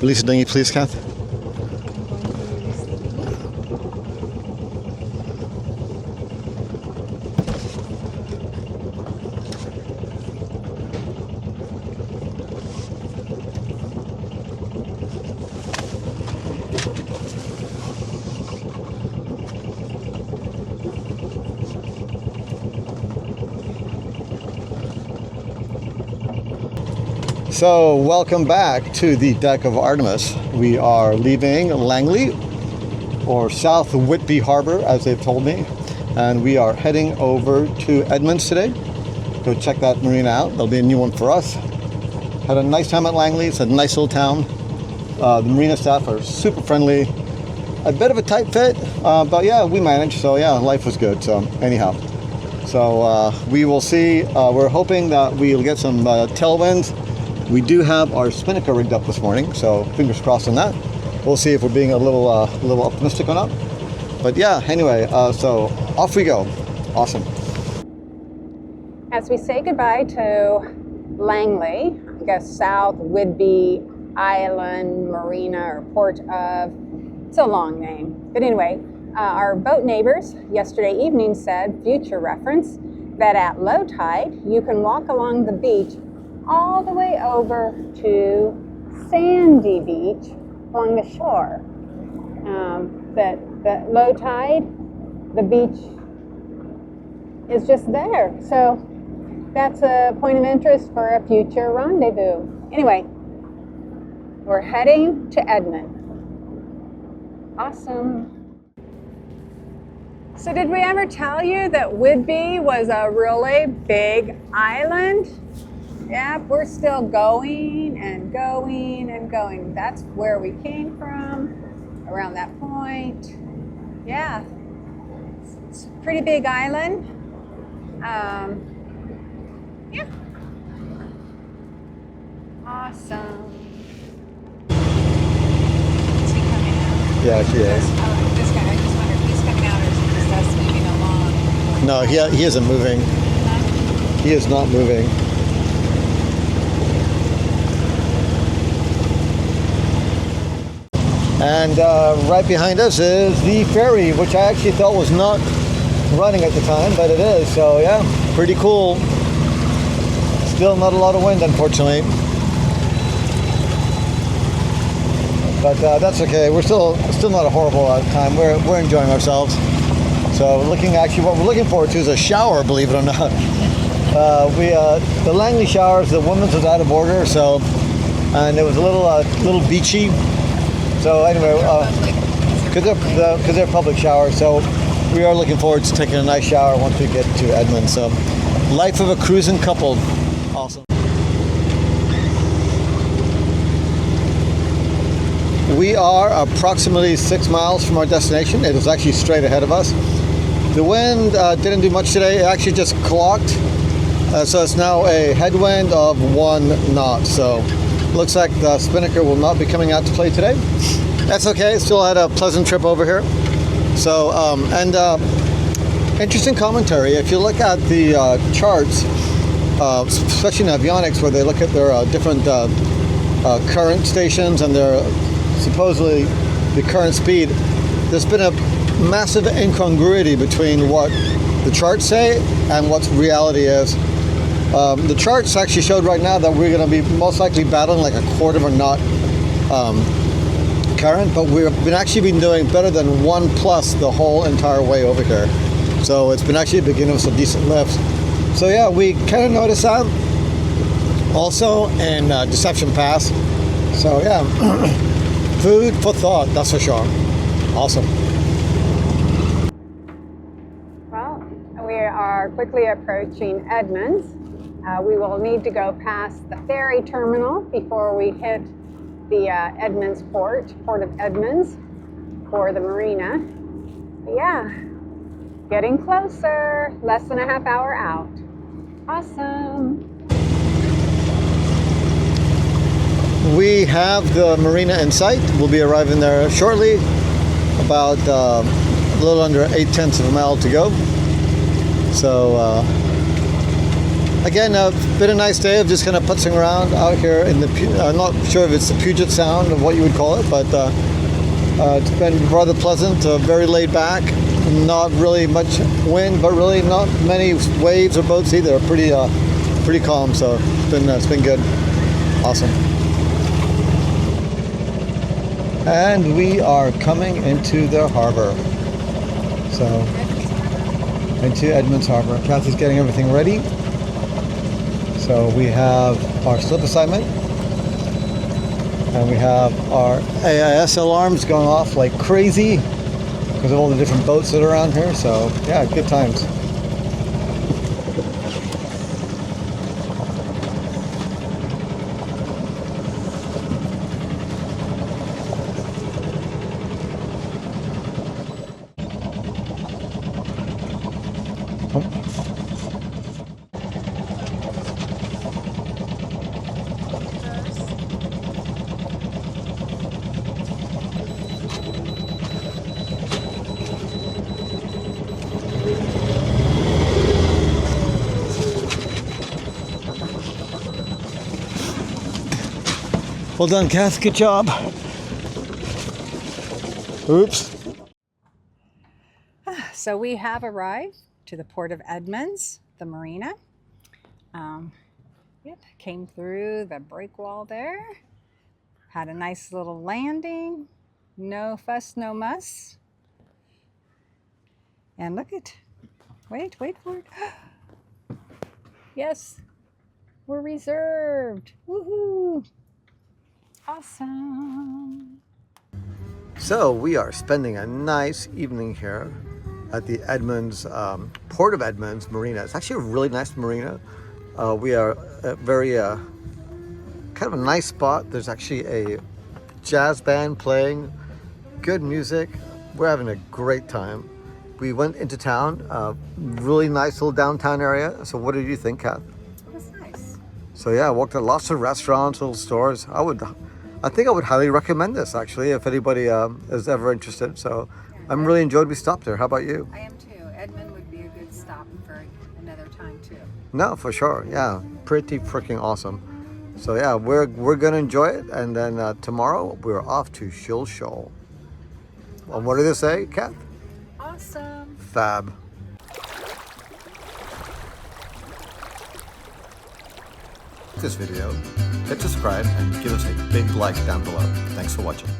Release the dinghy, please, Kath. So, welcome back to the deck of Artemis. We are leaving Langley, or South Whidbey Harbor, as they've told me, and we are heading over to Edmonds today. Go check that marina out. There'll be a new one for us. Had a nice time at Langley. It's a nice little town. The marina staff are super friendly. A bit of a tight fit, but yeah, we managed. So yeah, life was good. So anyhow, so we will see. We're hoping that we'll get some tailwinds. We do have our spinnaker rigged up this morning, so fingers crossed on that. We'll see if we're being a little optimistic or not. But yeah, anyway, so off we go. Awesome. As we say goodbye to Langley, I guess South Whidbey Island Marina or Port of, it's a long name. But anyway, our boat neighbors yesterday evening said, future reference, that at low tide, you can walk along the beach all the way over to Sandy Beach along the shore. That low tide, the beach is just there. So that's a point of interest for a future rendezvous. Anyway, we're heading to Edmonds. Awesome. So did we ever tell you that Whidbey was a really big island? Yep, we're still going and going and going. That's where we came from, around that point. Yeah, it's a pretty big island. Yeah. Awesome. Is he coming out? Yeah, she is. This guy, I just wonder if he's coming out or is it just us moving along? No, he isn't moving. He is not moving. And right behind us is the ferry, which I actually thought was not running at the time, but it is. So yeah, pretty cool. Still not a lot of wind, unfortunately. But that's okay. We're still not a horrible time. We're enjoying ourselves. So what we're looking forward to is a shower, believe it or not. The Langley showers, the women's was out of order, so, and it was a little beachy. So anyway, because they're public showers, so we are looking forward to taking a nice shower once we get to Edmonds. So, life of a cruising couple, awesome. We are approximately 6 miles from our destination. It is actually straight ahead of us. The wind didn't do much today. It actually just clocked, so it's now a headwind of 1 knot. So. Looks like the spinnaker will not be coming out to play today. That's okay. Still had a pleasant trip over here. So, interesting commentary. If you look at the charts, especially in avionics, where they look at their different current stations and their supposedly the current speed, there's been a massive incongruity between what the charts say and what reality is. The charts actually showed right now that we're going to be most likely battling like a quarter of a knot current, but we've been doing better than 1+ the whole entire way over here. So it's been actually beginning with some decent lifts. So yeah, we kind of noticed that also in Deception Pass. So yeah, food for thought, that's for sure. Awesome. Well, we are quickly approaching Edmonds. We will need to go past the ferry terminal before we hit the Edmonds Port of Edmonds for the marina. But yeah, getting closer, less than a half hour out. Awesome. We have the marina in sight. We'll be arriving there shortly, about a little under 0.8 of a mile to go. So again, been a nice day of just kind of putzing around out here in the. I'm not sure if it's the Puget Sound or what you would call it, but it's been rather pleasant. Very laid back. Not really much wind, but really not many waves or boats either. Pretty calm. So it's been good. Awesome. And we are coming into the harbor. So into Edmonds Harbor. Kathy's getting everything ready. So we have our slip assignment, and we have our AIS alarms going off like crazy because of all the different boats that are around here. So yeah, good times. Well done, Kath. Good job. Oops. So we have arrived to the port of Edmonds, the marina. Came through the break wall there. Had a nice little landing. No fuss, no muss. And look at, wait for it. Yes, we're reserved. Woohoo! Awesome. So we are spending a nice evening here at the Edmonds, Port of Edmonds Marina. It's actually a really nice marina. We are at very kind of a nice spot. There's actually a jazz band playing, good music. We're having a great time. We went into town, really nice little downtown area. So what did you think, Kath? It was nice. So yeah, I walked at lots of restaurants, little stores. I think I would highly recommend this actually if anybody is ever interested. So I'm really enjoyed we stopped there. How about you? I am too. Edmond would be a good stop for another time too. No, for sure. Yeah, pretty freaking awesome. So yeah, we're gonna enjoy it, and then tomorrow we're off to Shill Shoal. Well, what did they say, Kath? Awesome. Fab. This video, hit subscribe and give us a big like down below. Thanks for watching.